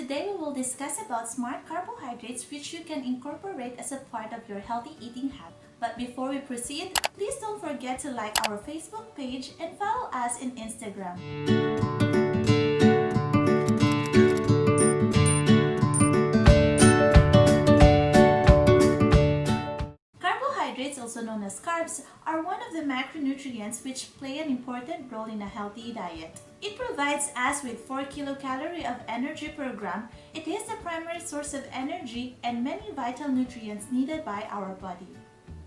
Today we will discuss about smart carbohydrates which you can incorporate as a part of your healthy eating habit. But before we proceed, please don't forget to like our Facebook page and follow us in Instagram. Carbohydrates, also known as carbs, are one of the macronutrients which play an important role in a healthy diet. It provides us with 4 kilocalories of energy per gram. It is the primary source of energy and many vital nutrients needed by our body.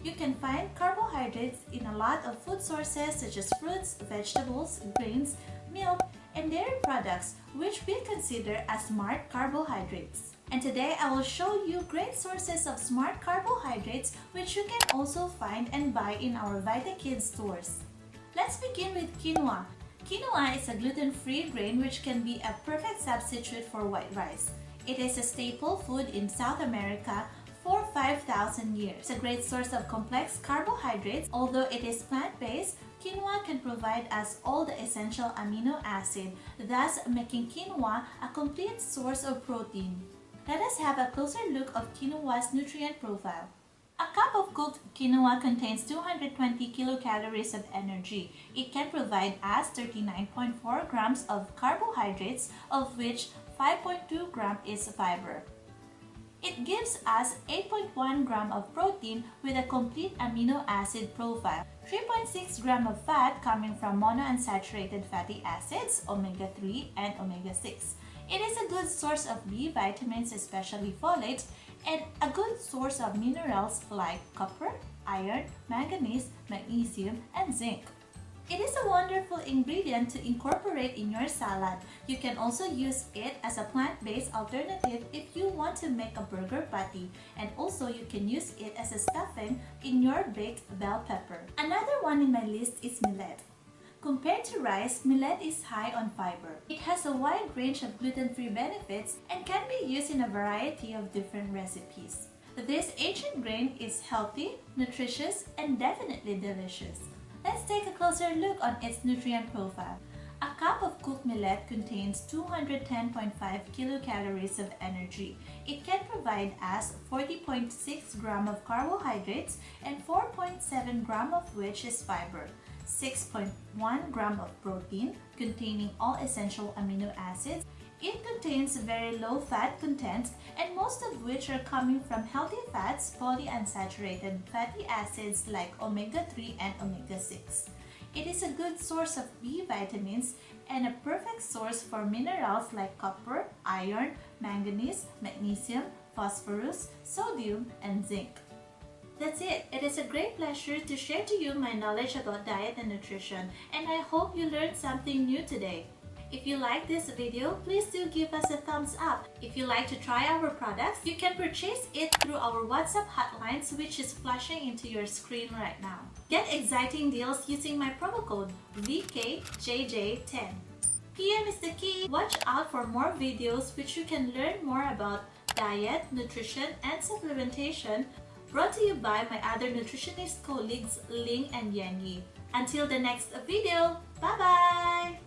You can find carbohydrates in a lot of food sources such as fruits, vegetables, grains, milk, and dairy products, which we consider as smart carbohydrates. And today I will show you great sources of smart carbohydrates which you can also find and buy in our VitaKids stores. Let's begin with quinoa. Quinoa is a gluten-free grain which can be a perfect substitute for white rice. It is a staple food in South America for 5,000 years. It's a great source of complex carbohydrates. Although it is plant-based, quinoa can provide us all the essential amino acids, thus making quinoa a complete source of protein. Let us have a closer look of quinoa's nutrient profile. A cup of cooked quinoa contains 220 kilocalories of energy. It can provide us 39.4 grams of carbohydrates, of which 5.2 grams is fiber. It gives us 8.1 gram of protein with a complete amino acid profile, 3.6 gram of fat coming from monounsaturated fatty acids, omega-3 and omega-6. It is a good source of B vitamins, especially folate, and a good source of minerals like copper, iron, manganese, magnesium, and zinc. It is a wonderful ingredient to incorporate in your salad. You can also use it as a plant-based alternative if you want to make a burger patty, and also you can use it as a stuffing in your baked bell pepper. Another one in my list is millet. Compared to rice, millet is high on fiber. It has a wide range of gluten-free benefits and can be used in a variety of different recipes. This ancient grain is healthy, nutritious, and definitely delicious. Let's take a closer look on its nutrient profile. A cup of cooked millet contains 210.5 kilocalories of energy. It can provide us 40.6 grams of carbohydrates and 4.7 grams of which is fiber, 6.1 grams of protein containing all essential amino acids. It contains very low fat content, and most of which are coming from healthy fats, polyunsaturated fatty acids like omega-3 and omega-6. It is a good source of B vitamins and a perfect source for minerals like copper, iron, manganese, magnesium, phosphorus, sodium, and zinc. That's it. It is a great pleasure to share to you my knowledge about diet and nutrition, and I hope you learned something new today. If you like this video, please do give us a thumbs up. If you like to try our products, you can purchase it through our WhatsApp hotlines, which is flashing into your screen right now. Get exciting deals using my promo code VKJJ10. PM is the key. Watch out for more videos which you can learn more about diet, nutrition, and supplementation, brought to you by my other nutritionist colleagues Ling and Janie. Until the next video, bye-bye!